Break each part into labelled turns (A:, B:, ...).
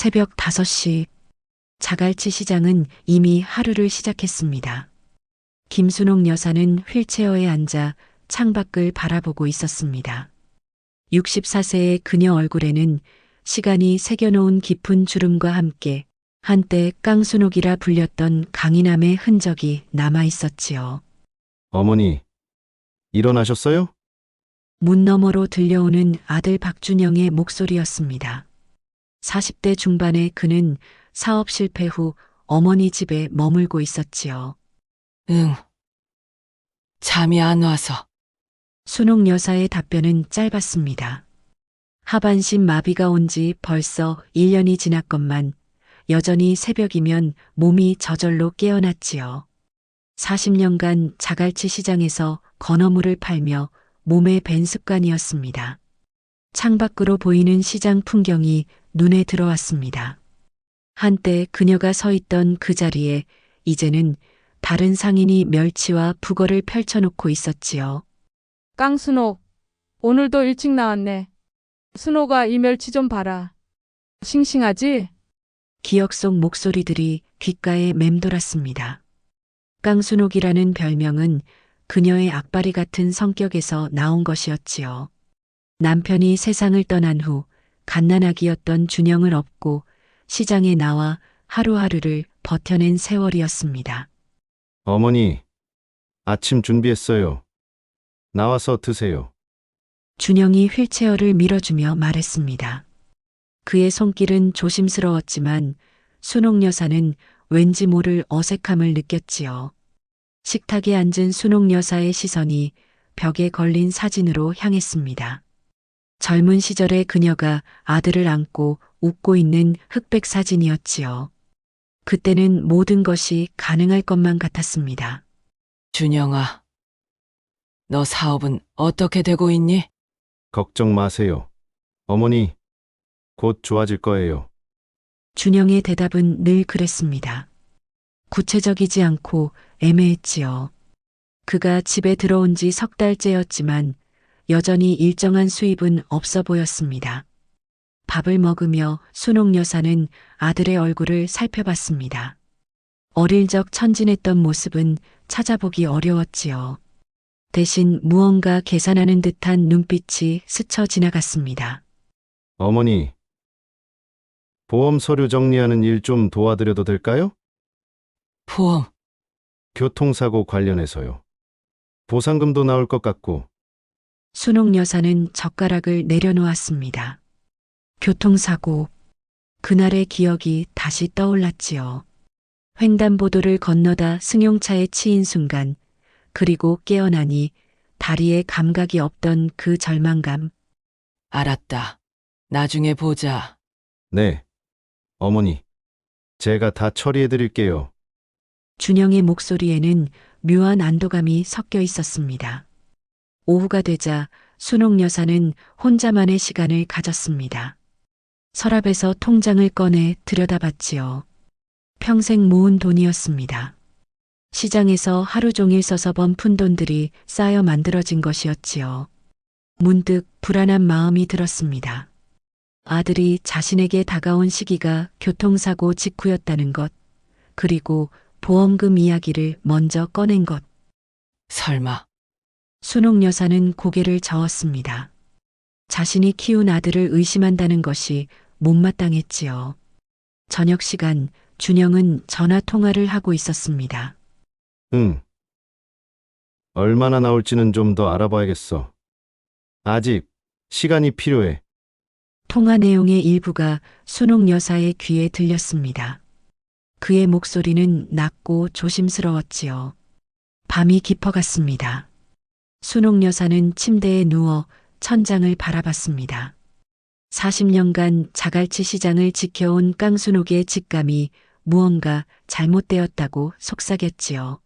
A: 새벽 5시 자갈치 시장은 이미 하루를 시작했습니다. 김순옥 여사는 휠체어에 앉아 창밖을 바라보고 있었습니다. 64세의 그녀 얼굴에는 시간이 새겨놓은 깊은 주름과 함께 한때 깡순옥이라 불렸던 강인함의 흔적이 남아 있었지요.
B: 어머니, 일어나셨어요?
A: 문 너머로 들려오는 아들 박준영의 목소리였습니다. 40대 중반의 그는 사업 실패 후 어머니 집에 머물고 있었지요.
C: 응. 잠이 안 와서.
A: 순옥 여사의 답변은 짧았습니다. 하반신 마비가 온 지 벌써 1년이 지났건만 여전히 새벽이면 몸이 저절로 깨어났지요. 40년간 자갈치 시장에서 건어물을 팔며 몸에 밴 습관이었습니다. 창밖으로 보이는 시장 풍경이 눈에 들어왔습니다. 한때 그녀가 서 있던 그 자리에 이제는 다른 상인이 멸치와 북어를 펼쳐놓고 있었지요.
D: 깡순옥, 오늘도 일찍 나왔네. 순옥아, 이 멸치 좀 봐라. 싱싱하지?
A: 기억 속 목소리들이 귓가에 맴돌았습니다. 깡순옥이라는 별명은 그녀의 악바리 같은 성격에서 나온 것이었지요. 남편이 세상을 떠난 후 갓난아기였던 준영을 업고 시장에 나와 하루하루를 버텨낸 세월이었습니다.
B: 어머니, 아침 준비했어요. 나와서 드세요.
A: 준영이 휠체어를 밀어주며 말했습니다. 그의 손길은 조심스러웠지만 순옥 여사는 왠지 모를 어색함을 느꼈지요. 식탁에 앉은 순옥 여사의 시선이 벽에 걸린 사진으로 향했습니다. 젊은 시절의 그녀가 아들을 안고 웃고 있는 흑백 사진이었지요. 그때는 모든 것이 가능할 것만 같았습니다.
C: 준영아, 너 사업은 어떻게 되고 있니?
B: 걱정 마세요. 어머니, 곧 좋아질 거예요.
A: 준영의 대답은 늘 그랬습니다. 구체적이지 않고 애매했지요. 그가 집에 들어온 지 3달째였지만 여전히 일정한 수입은 없어 보였습니다. 밥을 먹으며 순옥 여사는 아들의 얼굴을 살펴봤습니다. 어릴 적 천진했던 모습은 찾아보기 어려웠지요. 대신 무언가 계산하는 듯한 눈빛이 스쳐 지나갔습니다.
B: 어머니, 보험 서류 정리하는 일 좀 도와드려도 될까요?
C: 보험,
B: 교통사고 관련해서요. 보상금도 나올 것 같고.
A: 순옥 여사는 젓가락을 내려놓았습니다. 교통사고. 그날의 기억이 다시 떠올랐지요. 횡단보도를 건너다 승용차에 치인 순간, 그리고 깨어나니 다리에 감각이 없던 그 절망감.
C: 알았다. 나중에 보자.
B: 네, 어머니, 제가 다 처리해 드릴게요.
A: 준영의 목소리에는 묘한 안도감이 섞여 있었습니다. 오후가 되자 순옥 여사는 혼자만의 시간을 가졌습니다. 서랍에서 통장을 꺼내 들여다봤지요. 평생 모은 돈이었습니다. 시장에서 하루 종일 써서 번 푼돈들이 쌓여 만들어진 것이었지요. 문득 불안한 마음이 들었습니다. 아들이 자신에게 다가온 시기가 교통사고 직후였다는 것, 그리고 보험금 이야기를 먼저 꺼낸 것.
C: 설마,
A: 순옥 여사는 고개를 저었습니다. 자신이 키운 아들을 의심한다는 것이 못마땅했지요. 저녁 시간 준영은 전화 통화를 하고 있었습니다.
B: 응. 얼마나 나올지는 좀 더 알아봐야겠어. 아직 시간이 필요해.
A: 통화 내용의 일부가 순옥 여사의 귀에 들렸습니다. 그의 목소리는 낮고 조심스러웠지요. 밤이 깊어갔습니다. 순옥 여사는 침대에 누워 천장을 바라봤습니다. 40년간 자갈치 시장을 지켜온 깡순옥의 직감이 무언가 잘못되었다고 속삭였지요.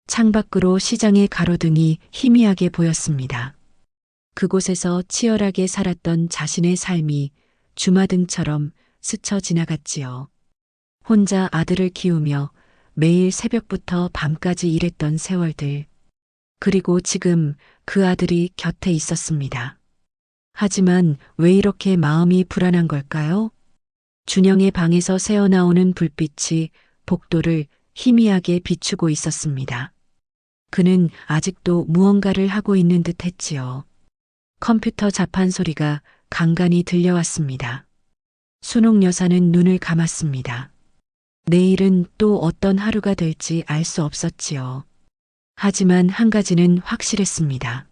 A: 창밖으로 시장의 가로등이 희미하게 보였습니다. 그곳에서 치열하게 살았던 자신의 삶이 주마등처럼 스쳐 지나갔지요. 혼자 아들을 키우며 매일 새벽부터 밤까지 일했던 세월들. 그리고 지금 그 아들이 곁에 있었습니다. 하지만 왜 이렇게 마음이 불안한 걸까요? 준영의 방에서 새어나오는 불빛이 복도를 희미하게 비추고 있었습니다. 그는 아직도 무언가를 하고 있는 듯 했지요. 컴퓨터 자판 소리가 간간히 들려왔습니다. 순옥 여사는 눈을 감았습니다. 내일은 또 어떤 하루가 될지 알 수 없었지요. 하지만 한 가지는 확실했습니다.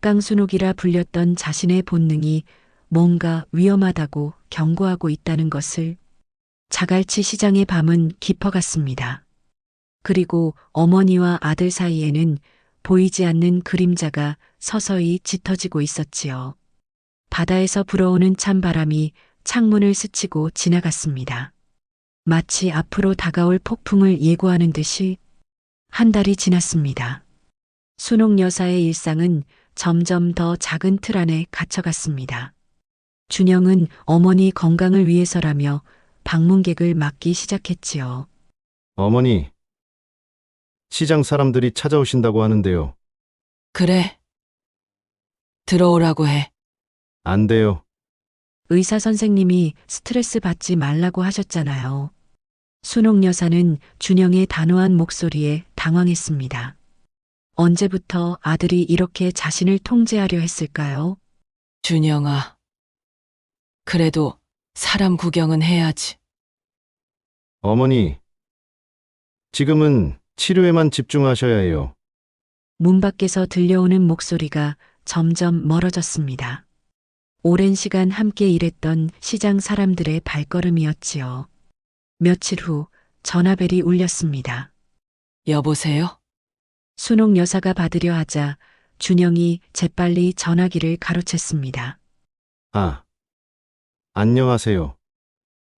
A: 깡순옥이라 불렸던 자신의 본능이 뭔가 위험하다고 경고하고 있다는 것을. 자갈치 시장의 밤은 깊어갔습니다. 그리고 어머니와 아들 사이에는 보이지 않는 그림자가 서서히 짙어지고 있었지요. 바다에서 불어오는 찬바람이 창문을 스치고 지나갔습니다. 마치 앞으로 다가올 폭풍을 예고하는 듯이. 한 달이 지났습니다. 순옥 여사의 일상은 점점 더 작은 틀 안에 갇혀갔습니다. 준영은 어머니 건강을 위해서라며 방문객을 막기 시작했지요.
B: 어머니, 시장 사람들이 찾아오신다고 하는데요.
C: 그래. 들어오라고 해.
B: 안 돼요.
A: 의사 선생님이 스트레스 받지 말라고 하셨잖아요. 순옥 여사는 준영의 단호한 목소리에 당황했습니다. 언제부터 아들이 이렇게 자신을 통제하려 했을까요?
C: 준영아. 그래도 사람 구경은 해야지.
B: 어머니, 지금은 치료에만 집중하셔야 해요.
A: 문 밖에서 들려오는 목소리가 점점 멀어졌습니다. 오랜 시간 함께 일했던 시장 사람들의 발걸음이었지요. 며칠 후 전화벨이 울렸습니다.
C: 여보세요?
A: 순옥 여사가 받으려 하자 준영이 재빨리 전화기를 가로챘습니다.
B: 아, 안녕하세요.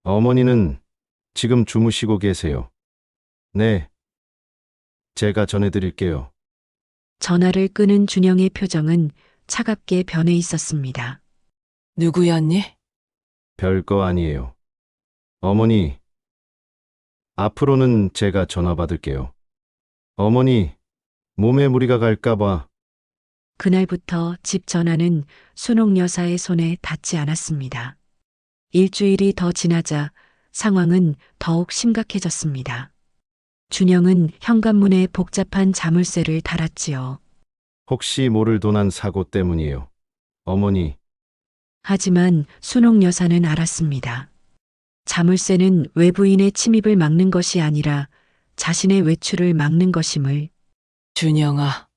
B: 어머니는 지금 주무시고 계세요. 네, 제가 전해드릴게요.
A: 전화를 끄는 준영의 표정은 차갑게 변해 있었습니다.
C: 누구였니?
B: 별거 아니에요. 어머니, 앞으로는 제가 전화 받을게요. 어머니, 몸에 무리가 갈까봐.
A: 그날부터 집 전화는 순옥 여사의 손에 닿지 않았습니다. 일주일이 더 지나자 상황은 더욱 심각해졌습니다. 준영은 현관문에 복잡한 자물쇠를 달았지요.
B: 혹시 모를 도난 사고 때문이에요. 어머니,
A: 하지만 순옥 여사는 알았습니다. 자물쇠는 외부인의 침입을 막는 것이 아니라 자신의 외출을 막는 것임을.
C: 준영아.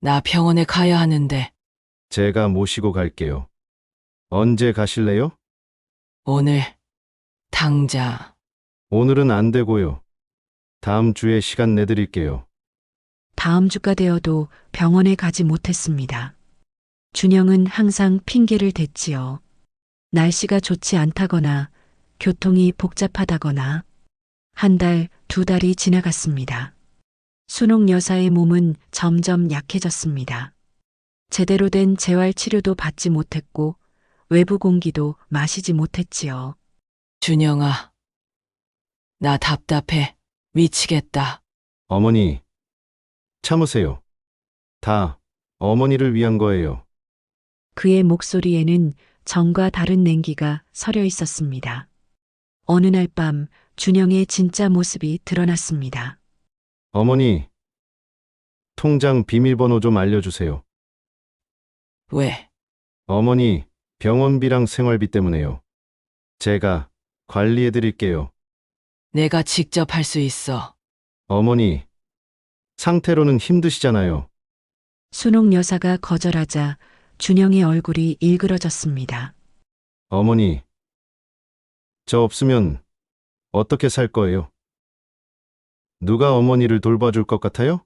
C: 나 병원에 가야 하는데
B: 제가 모시고 갈게요. 언제 가실래요?
C: 오늘 당장.
B: 오늘은 안 되고요. 다음 주에 시간 내드릴게요.
A: 다음 주가 되어도 병원에 가지 못했습니다. 준영은 항상 핑계를 댔지요. 날씨가 좋지 않다거나 교통이 복잡하다거나. 한 달, 두 달이 지나갔습니다. 순옥 여사의 몸은 점점 약해졌습니다. 제대로 된 재활치료도 받지 못했고 외부 공기도 마시지 못했지요.
C: 준영아. 나 답답해. 미치겠다.
B: 어머니, 참으세요. 다 어머니를 위한 거예요.
A: 그의 목소리에는 전과 다른 냉기가 서려 있었습니다. 어느 날 밤 준영의 진짜 모습이 드러났습니다.
B: 어머니, 통장 비밀번호 좀 알려주세요.
C: 왜?
B: 어머니, 병원비랑 생활비 때문에요. 제가 관리해드릴게요.
C: 내가 직접 할 수 있어.
B: 어머니, 상태로는 힘드시잖아요.
A: 순옥 여사가 거절하자 준영의 얼굴이 일그러졌습니다.
B: 어머니, 저 없으면 어떻게 살 거예요? 누가 어머니를 돌봐줄 것 같아요?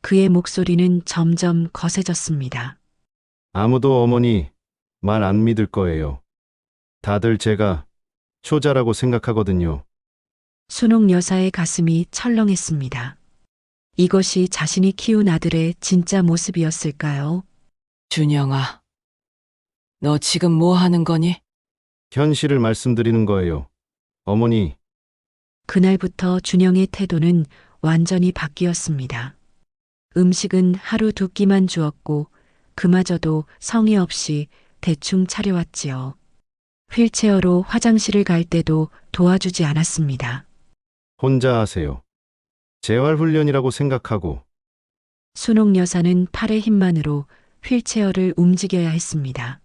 A: 그의 목소리는 점점 거세졌습니다.
B: 아무도 어머니 말 안 믿을 거예요. 다들 제가 효자라고 생각하거든요.
A: 순옥 여사의 가슴이 철렁했습니다. 이것이 자신이 키운 아들의 진짜 모습이었을까요?
C: 준영아. 너 지금 뭐 하는 거니?
B: 현실을 말씀드리는 거예요. 어머니,
A: 그날부터 준영의 태도는 완전히 바뀌었습니다. 음식은 하루 두 끼만 주었고 그마저도 성의 없이 대충 차려왔지요. 휠체어로 화장실을 갈 때도 도와주지 않았습니다.
B: 혼자 하세요. 재활훈련이라고 생각하고
A: 순옥 여사는 팔의 힘만으로 휠체어를 움직여야 했습니다.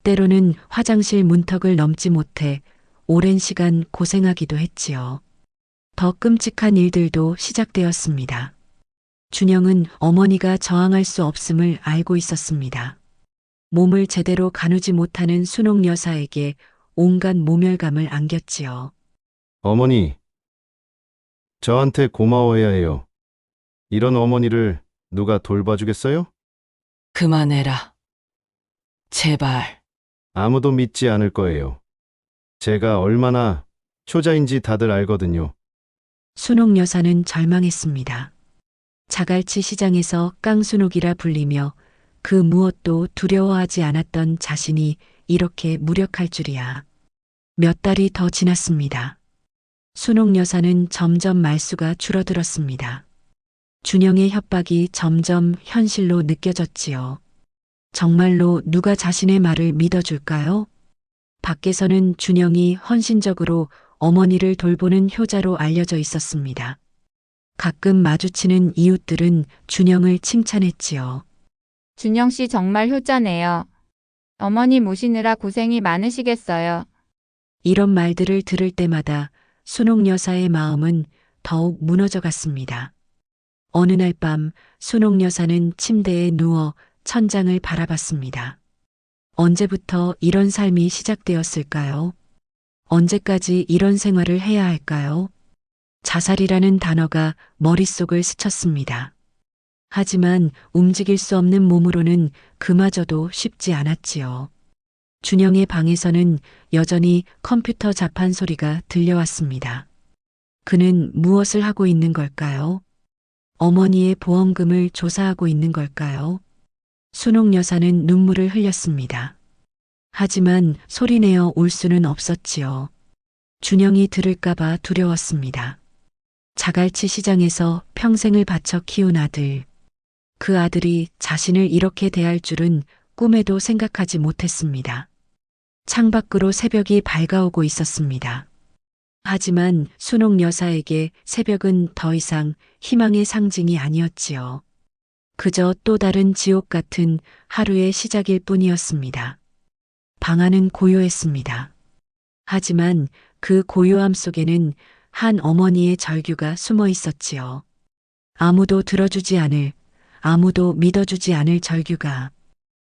A: 때로는 화장실 문턱을 넘지 못해 오랜 시간 고생하기도 했지요. 더 끔찍한 일들도 시작되었습니다. 준영은 어머니가 저항할 수 없음을 알고 있었습니다. 몸을 제대로 가누지 못하는 순옥 여사에게 온갖 모멸감을 안겼지요.
B: 어머니, 저한테 고마워해야 해요. 이런 어머니를 누가 돌봐주겠어요?
C: 그만해라. 제발.
B: 아무도 믿지 않을 거예요. 제가 얼마나 효자인지 다들 알거든요.
A: 순옥 여사는 절망했습니다. 자갈치 시장에서 깡순옥이라 불리며 그 무엇도 두려워하지 않았던 자신이 이렇게 무력할 줄이야. 몇 달이 더 지났습니다. 순옥 여사는 점점 말수가 줄어들었습니다. 준영의 협박이 점점 현실로 느껴졌지요. 정말로 누가 자신의 말을 믿어줄까요? 밖에서는 준영이 헌신적으로 어머니를 돌보는 효자로 알려져 있었습니다. 가끔 마주치는 이웃들은 준영을 칭찬했지요.
E: 준영 씨 정말 효자네요. 어머니 모시느라 고생이 많으시겠어요.
A: 이런 말들을 들을 때마다 순옥 여사의 마음은 더욱 무너져 갔습니다. 어느 날 밤 순옥 여사는 침대에 누워 천장을 바라봤습니다. 언제부터 이런 삶이 시작되었을까요? 언제까지 이런 생활을 해야 할까요? 자살이라는 단어가 머릿속을 스쳤습니다. 하지만 움직일 수 없는 몸으로는 그마저도 쉽지 않았지요. 준영의 방에서는 여전히 컴퓨터 자판 소리가 들려왔습니다. 그는 무엇을 하고 있는 걸까요? 어머니의 보험금을 조사하고 있는 걸까요? 순옥 여사는 눈물을 흘렸습니다. 하지만 소리내어 울 수는 없었지요. 준영이 들을까봐 두려웠습니다. 자갈치 시장에서 평생을 바쳐 키운 아들. 그 아들이 자신을 이렇게 대할 줄은 꿈에도 생각하지 못했습니다. 창밖으로 새벽이 밝아오고 있었습니다. 하지만 순옥 여사에게 새벽은 더 이상 희망의 상징이 아니었지요. 그저 또 다른 지옥 같은 하루의 시작일 뿐이었습니다. 방 안은 고요했습니다. 하지만 그 고요함 속에는 한 어머니의 절규가 숨어 있었지요. 아무도 들어주지 않을, 아무도 믿어주지 않을 절규가.